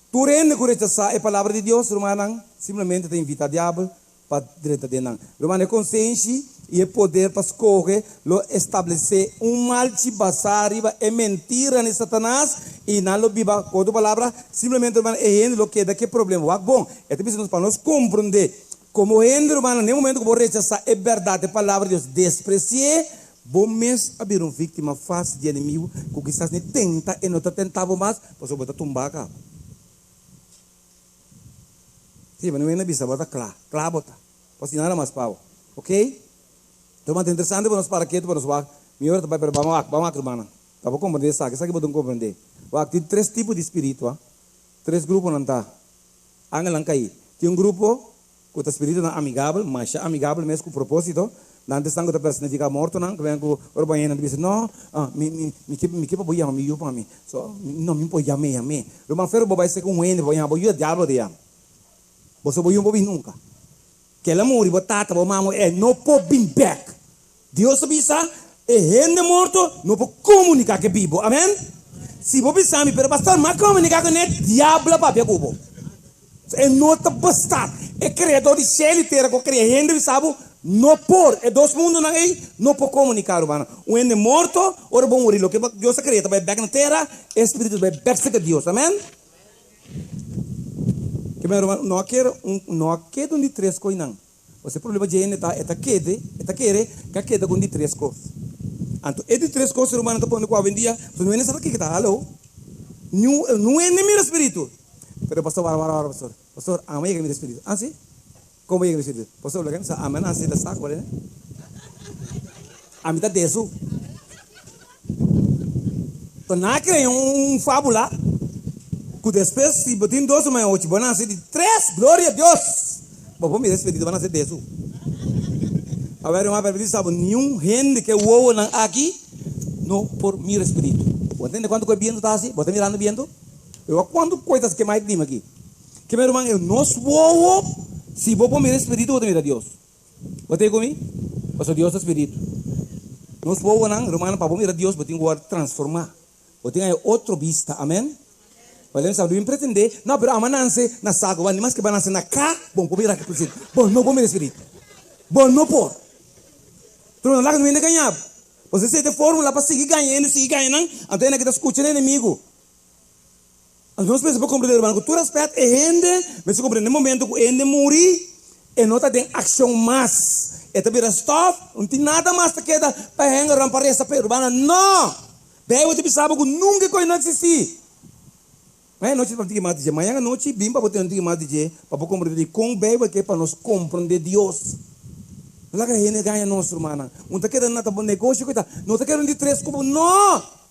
tu rende com a palavra de Deus, humano, simplesmente te invita a diabo para direita de não. Humano é consciência e é poder para escolher, estabelecer malte basariba, é mentira de Satanás e não lo biba com outra palavra, simplesmente humano é o que daqui problema. Bom, é preciso para nós compreender como rende humano, no momento que você rechazar é verdade, a palavra de Deus despreciar. Bom mês abrir vítima fácil de inimigo, que quizás nem tenta e não está tentando mais, você bota tumbar cá. Sim, mas não é na bisa, bota clá bota. Pode nada mais pau, ok? Então, mas é interessante para nós para aqui, para nós vai. Melhor também para vamos irmã. Tá bom compreender sabe que botam compreender. Tem três tipos de espírito, três grupos não tá. Angel cai. Tem grupo que o espírito não amigável, mas amigável mesmo com propósito. Nanti sang kita persona jika morto nang kemudian ku orang yang bisa no mi kipa boya mi yupa mi so no mi po yame rumah ferro bobai se com wende boya boya diabo dia boso boya bobi nunca que ela morre botata bo mamo no po bim back Deus bisa rende morto no po comunicar que bibo amen se bobi sami pero pastor ma comunicar com net diabo pa be cubo é nota bastar é criador de céu e terra com cria rende sabe no por, é dois mundos não é, não por comunicar, mano. Um é morto, ora bom morrer. O que Deus acredita, vai back na terra, espírito vai back se Deus, amém? Que meu irmão, não quero de três coisas não. Você problema de ele tá queda com de três coisas. Então, é de três coisas, irmão, tá pondo com a vendia, você não é nessa aqui que tá, alô? Não é nem meu espírito. Pero pastor, amanhã que meu espírito. Ah, sim? Como é que você diz? Você olha que a mana se dá saco, né? A mim tá deso. Então na que é fábula. Que depois se botin dois mais oito, vai nascer de três, glória a Deus. Bom, me despedido, vai nascer deso. Agora uma pergunta sabe nenhum rende que o ovo não aqui, não por meu espírito. Entende quando que viento tá assim? Você mirando viento? Eu quando coisas que mais dima aqui. Que meu irmão, eu nosso ovo se vou comer espírito, vou ter Deus. Você comigo? Porque Deus é espírito. Nós vamos não, romano, para comer Deus, vou ter que transformar. Vou ter outra vista, amém? Olha, sabe, não pretender, não, pero amanhã na saco, mas que vai nascer na cá, bom, comer aqui por si. Bom, não comer espírito. Bom, não por. Tu não lá que não vem ganhar. Você tem fórmula para seguir ganhando, até que está escutando inimigo. Nós precisamos compreender, irmão, que tu respeita e rende, mas se compreender no momento que ele morre, e não tem ação mais. E também stop, não tem nada mais que queda para hengar rampar essa urbana. Não! Bem, eu te pensava que nunca coisa não existia. Mas noite para mais dizer, amanhã noite bimba para ter mais dizer, para compreender com bem que para nós compreender Deus. Lá que ele ganha nosso irmão. Não está querendo nada bom negócio, não está querendo de três cubos, não!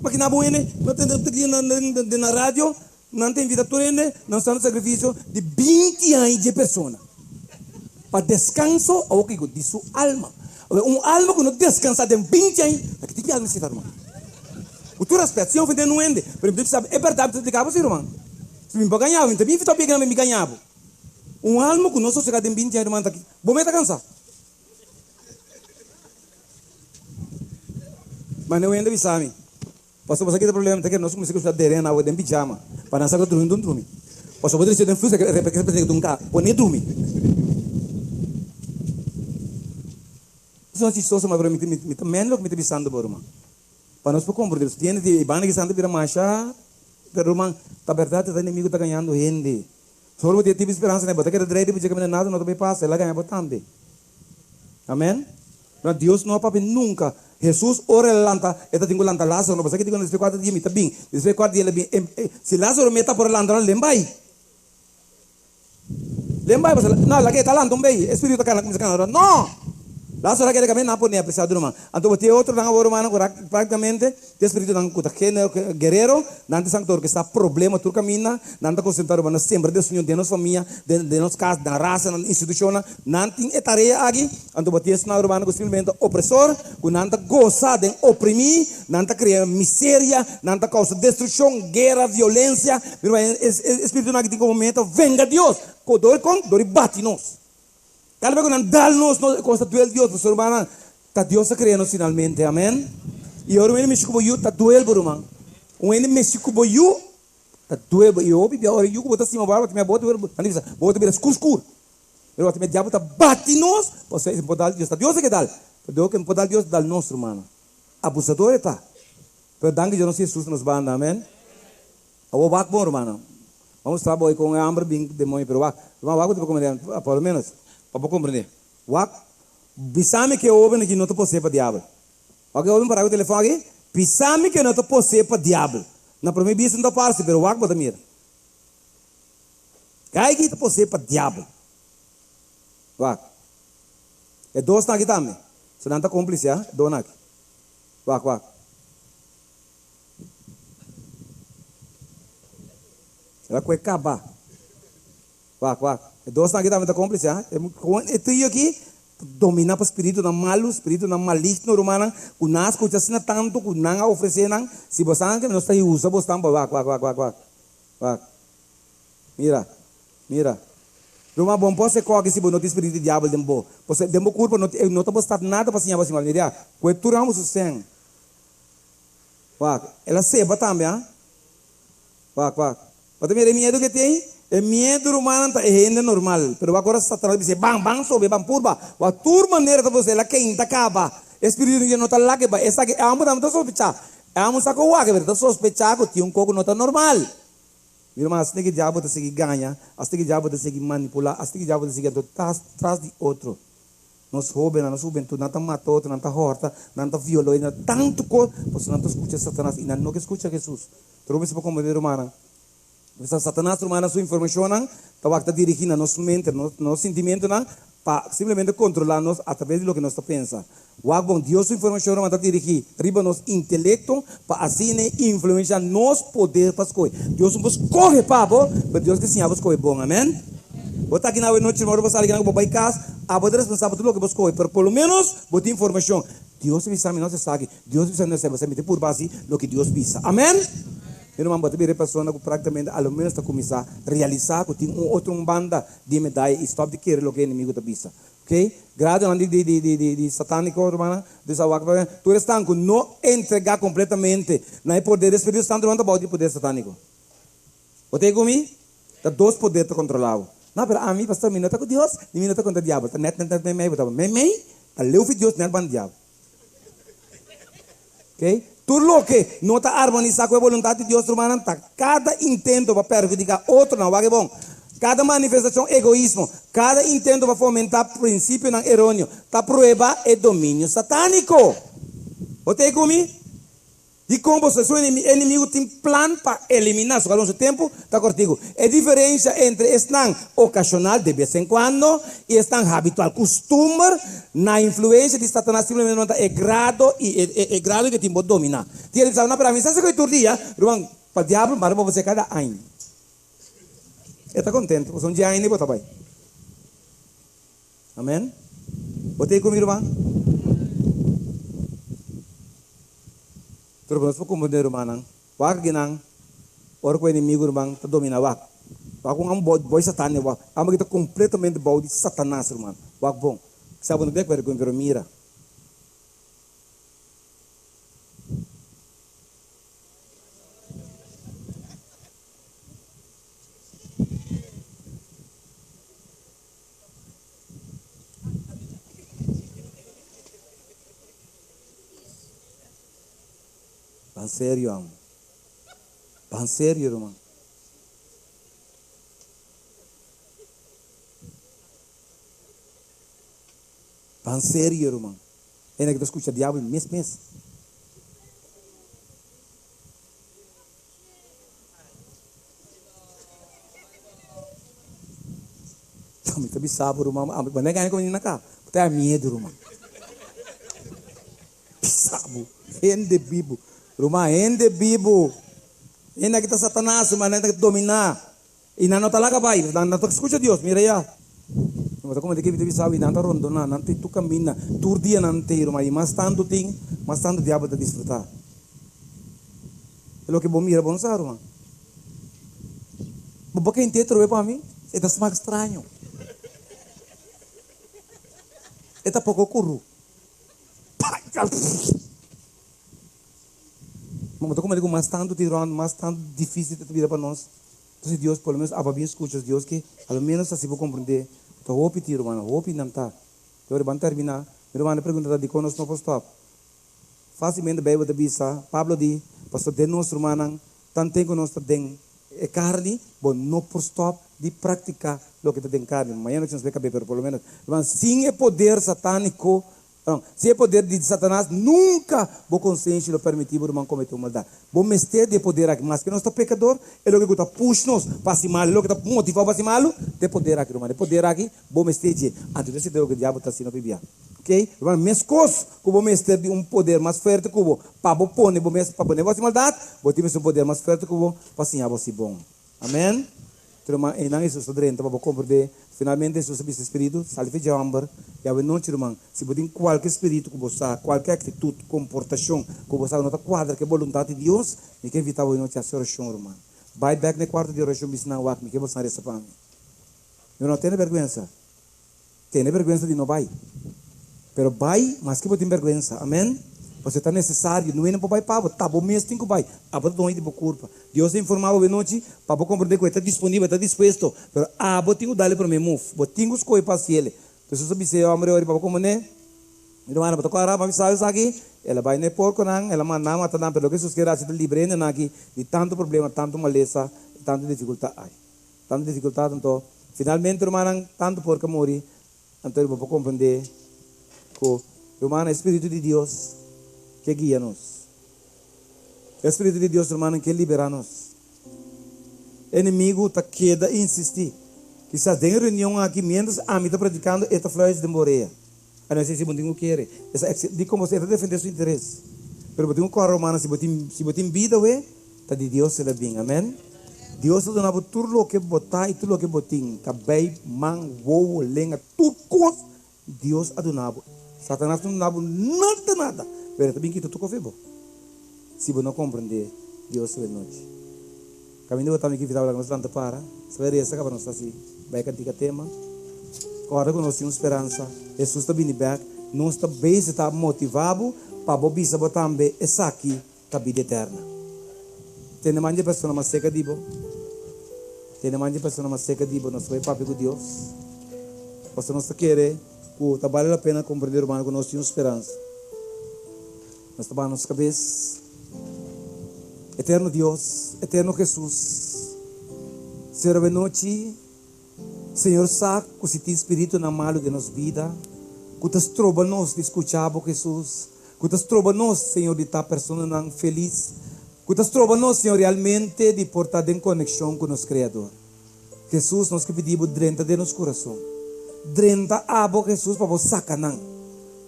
Mas que na boa não tem na rádio, não tem vida toda, não está no sacrifício de 20 anos de pessoa. Para descanso, ou que de sua alma. Alma que não descansa de 20 anos, é que tem que necessitar, irmão. O tu respeito, se eu vender não ende, mas você sabe, é verdade, você tem que irmão. Se me ganhava, então me fica pegando me ganhava. Alma que não só chega de 20 anos, irmão, está aqui. Bom, me está cansado. Mas não ende, sabe? Pastor, você tem problema, tá que nós começamos a ter na de pijama, para não saber dormir. Pastor, você tem fluxo que representa um carro, pode dormir. Só se só mas me menos que me pensando por uma. para nós compreender. Tiene de ibana que santa vira marcha, pero irmão, tá verdade, o inimigo tá ganhando gente. Só você tem esperança, né? Bota que direito de que nada não te passa, ela ganha bastante. Amém? Mas Deus não papi nunca. Jesus ora lanta, eta tingo lanta Lázaro, não passa que digo nesse quadro dia mita bem. Nesse quadro dia bem. Se Lázaro meta por lanta, lembai. Lembai, passa. Não, lá que tá lanta bem. Espírito tá canal, não. Lázaro que kami na por nem apreciado irmão. Então você outro não agora mano, praticamente, o espírito não cuta que guerreiro, nante santor que está problema tu camina, nante concentrar mano sempre de sonho de nossa família, de nossa casa, da raça, na instituição, nante é tarefa aqui, então você está na urbana com simplesmente opressor, com nante goza de oprimir, nante criar miséria, nante causa destruição, guerra, violência, irmão, espírito não que tem como momento, venga Deus, dor bate nós. Kalau bagus dal-nos constituel Dios, pastor mana, ta Dios creanos finalmente, amén. Y ahora viene Mexico boyu, ta duel borumang. Viene Mexico boyu, ta duel boyu. Obi biar orang yuko botas cima barba, timnya bota nanti bisa, bota biar skur. Pero timnya diabo ta batinos, pastor es podal Dios, ta Dios que dal, pero que podal Dios dal nos hermano. Abusador eta. Pero danke yo no sé Jesus nos banda, amén. Awo bak bon hermano. Vamos trabalhar hoy con hambre bien de muy pero bak. Vamos bak tipo comer por lo menos. Para compreender. Wak, bisame que ouvem que não te pode ser para diabo. Ok, ouvem para o telefone aqui. Bisame que não te pode ser para diabo. Na primeira vez não parece, pero wak bota mira. Cai que te pode ser para diabo. Wak. É dois na aqui também. Se não está cúmplice, ah, dois na aqui. Wak. Ela vai acabar. Wak. Dois na kita minta cúmplice, ah? Itu aqui domina para o espírito na malo, espírito na maligno, romana, o nas coisas assim tanto, o não a oferecer não, se você não quer, nós está aí usa, você está wak. Mira. Roma bom pode coque se não tem espírito de diabo dembo, você dembo culpa não está postar nada para sinal para mira, coeturamos o sangue. Wak, ela seba também, ah? Wak. Mas também é medo que tem. É medo humano tá é normal, pero agora Satanás diz bang sobe bang purba, wa turma maneira tá você lá que ainda acaba, espírito que não tá lá que essa que amo tá sospechar, amo saco wa que tá sospechar que um coco não tá normal. Meu irmão, assim que diabo tá seguir ganha, assim que diabo tá seguir manipular, assim que diabo tá seguir atrás de outro. Nós roubamos, nós juventude, não tá matou, não tá horta, não tá violou, não tanto coisa, você não tá escuta Satanás e não que escuta Jesus. Trouxe para compreender irmão. Satanás rumana sua informação tá vai dirigindo nosso mente, nosso sentimento para simplesmente controlar-nos através de lo que nós pensa. O bom Deus sua informação vai dirigir riba nosso intelecto para assim influenciar nosso poder para as coisas. Deus nos corre papo, mas Deus que sim a coisas bom, amém. Botar aqui na noite moro você ali que não vai casa, a poder responsável tudo lo que você coisa, pero pelo menos botar informação. Deus me sabe não se sabe, Deus me sabe não se você mete por base lo que Deus visa, amém. Meu irmão, bota bem pessoa que praticamente ao menos está começar a realizar que tem outra banda de medalha e stop de querer o que o inimigo está visa, ok? Grado de satânico, irmã, de salvar, tu estás com não entregar completamente, não é poder espírito santo não está de poder satânico. Você comigo? Tá dois poderes controlados. Não, pero a mim pastor, me nota com Deus, e me nota contra o diabo. Tá net me, tá leu Deus net ban diabo. Ok? Tudo lo que não está harmonizado com a vontade de Deus, irmão, tá cada intento para perjudicar outro não vai bom. Cada manifestação egoísmo, cada intento para fomentar princípio não errôneo, tá prueba é domínio satânico. Você comigo? E como você seu inimigo tem plano para eliminar, só que ao mesmo tempo está contigo. É diferença entre estar ocasional de vez em quando e estar habitual, costume na influência de Satanás simplesmente é grado e grado que tem que dominar. Tinha dizer na para mim, sabe que todo dia, irmão, para o diabo, para você cada ano. Está contente? Você dia ano e bota vai. Amém? Botei comigo, irmão. Terus nós vamos compreender irmão, wak ginang, orang ko inimigo irmão, tá domina wak. Wak kung ang boy satana wak, ama kita completamente bau de Satanás irmão, wak bom. Sabe no dek vergonha pero mira. Pan sério, amo. Pan sério, irmão. Pan sério, irmão. Ainda que tu escuta diabo mês. Kami tabi sabo, irmão. Mas não é ganho com menina cá. Porque é medo, irmão. Sabo. Ende bibo. Irmão, ende bibo. Ainda que tá Satanás, mas ainda que dominar. E não talaga vai. Não tá escuta Deus, mira ya. Mas como de que vi sabe, não tá rondo na, não tem tu caminha, tur dia não tem, mas mas tanto diabo tá desfrutar. É o que bom mira bom saro, mano. Bobo que inteiro é para mim, é das mais estranho. É tá pouco curro. Mas como digo, mas tanto tirando, mas tanto difícil de vida para nós. Então Deus, pelo menos, a escuta Deus que, pelo menos assim vou compreender. Então, hopi tiro, mano, hopi não tá. Eu vou terminar. Meu irmão pergunta de conosco no stop. Facilmente bem da bisa. Pablo di, pastor de nosso irmão, tanto tem conosco tem carne, bom não por stop de praticar o que tem carne. Amanhã não tinha que saber, pelo menos, irmão, sim é poder satânico. Não, se é poder de Satanás, nunca vou consciente lo permitir o irmão cometer maldade. Vou mestre de poder aqui, mas que nós está pecador, é o que está puxa nós para se mal, é o que está motivado para se mal, de poder aqui, irmão, de poder aqui, vou mestre de, antes de ser o que o diabo está sendo bibia. Ok? Irmão, mescos, que vou mestre de poder mais forte que vou, para vou pôr, vou mestre para pôr negócio de maldade, vou ter um poder mais forte que vou, para assim, você bom. Amém? Irmão, e não isso sobre então vou compreender. Finalmente, Jesus sabe esse espírito, salve de amor. E a noite, irmão, se você tem qualquer espírito que você, qualquer atitude, comportação que você não está quadra que é vontade de Deus, me quer evitar a noite a sua oração, irmão. Vai back no quarto de oração, me ensinar o me quer você reza para mim. Eu não tenho vergonha. Tenho vergonha de não vai. Pero vai, mas que você tem vergonha. Amém? Você está necessário, não é nem para vai para, tá bom mesmo tem que vai. A você não é de culpa. Deus informava a noite para compreender que está disponível, está disposto. Pero você tem que dar para mim move, você tem que escolher para ele. Então se você se amor ori para como né? Então ana para tocar mas sabe aqui, ela vai ne porco não, ela manda mata não, pero que Jesus quer ser livre né aqui de tanto problema, tanto maleza, tanto dificuldade. Tanto dificuldade então, finalmente irmão, tanto porco morri. Então eu vou compreender que irmão, Espírito de Deus que guia-nos. O Espírito de Deus, irmão, que libera-nos. Inimigo está queda e insistir. Que se tem reunião aqui, menos a mim está praticando, esta flores de moreia. A não sei se você quer. De como você está defendendo seu interesse. Mas você corre, irmão, se você tem vida, está de Deus se bem. Amém? Deus está dando tudo o que botar e tudo o que botin. Cabei, man, voo, lenha, tudo coisa. Deus está dando. Satanás não dá nada. Pero também que tu confirmou. Se você não compreender, Deus se noite. Caminho eu também que vida nós tanto para. Se vai essa para nós assim, vai cantar tema. Agora que nós temos esperança, Jesus está vindo back, nós está bem está motivado para bobi saber também essa aqui a vida eterna. Tem manja pessoa mais seca dibo. Tem manja pessoa mais seca dibo, nós vai papo com Deus. Você não está querer, que tá vale a pena compreender o que nós temos esperança. Nós estamos nas cabeças. Eterno Deus, eterno Jesus. Senhor, boa noite. Senhor, sabe que se tem espírito na malo de nossa vida, que te trova nós de escuchar Jesus, que te trova nós, Senhor, de estar persona feliz, que te trova nós, Senhor, realmente de portar em conexão com o nosso Criador. Jesus, nós que pedimos dentro de nosso coração. Dentro abo Jesus para você sacar.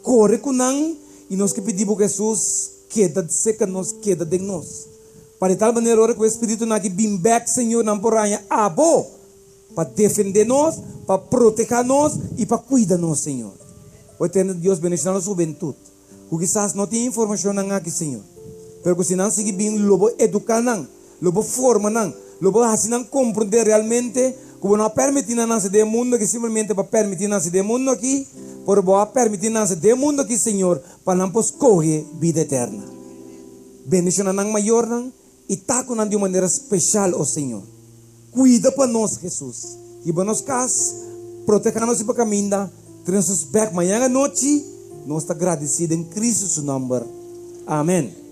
Corre com nós. E nós que pedimos que Jesus queda de seca nós, queda de nós. Para de tal maneira, ora que o Espírito não que bem back, Senhor, não porranha, abo, para defender nós, para proteger nós e para cuidar nós, Senhor. O eterno Deus bendiga nossa juventude. Porque quizás não tem informação aqui, Senhor. Pero se não seguir bem, lobo educar não, lobo forma não, lobo assim não compreender realmente, como não permitir nascer do mundo, que simplesmente para permitir nascer do mundo aqui, por boa permitir nascer do mundo aqui, Senhor, para não escolher vida eterna. Bendição não maior não, e taco não de uma maneira especial, ó Senhor. Cuida para nós, Jesus. E para nós casa, proteja-nos para caminhar, traz-nos back amanhã à noite, nós estamos agradecidos em Cristo, seu nome. Amém.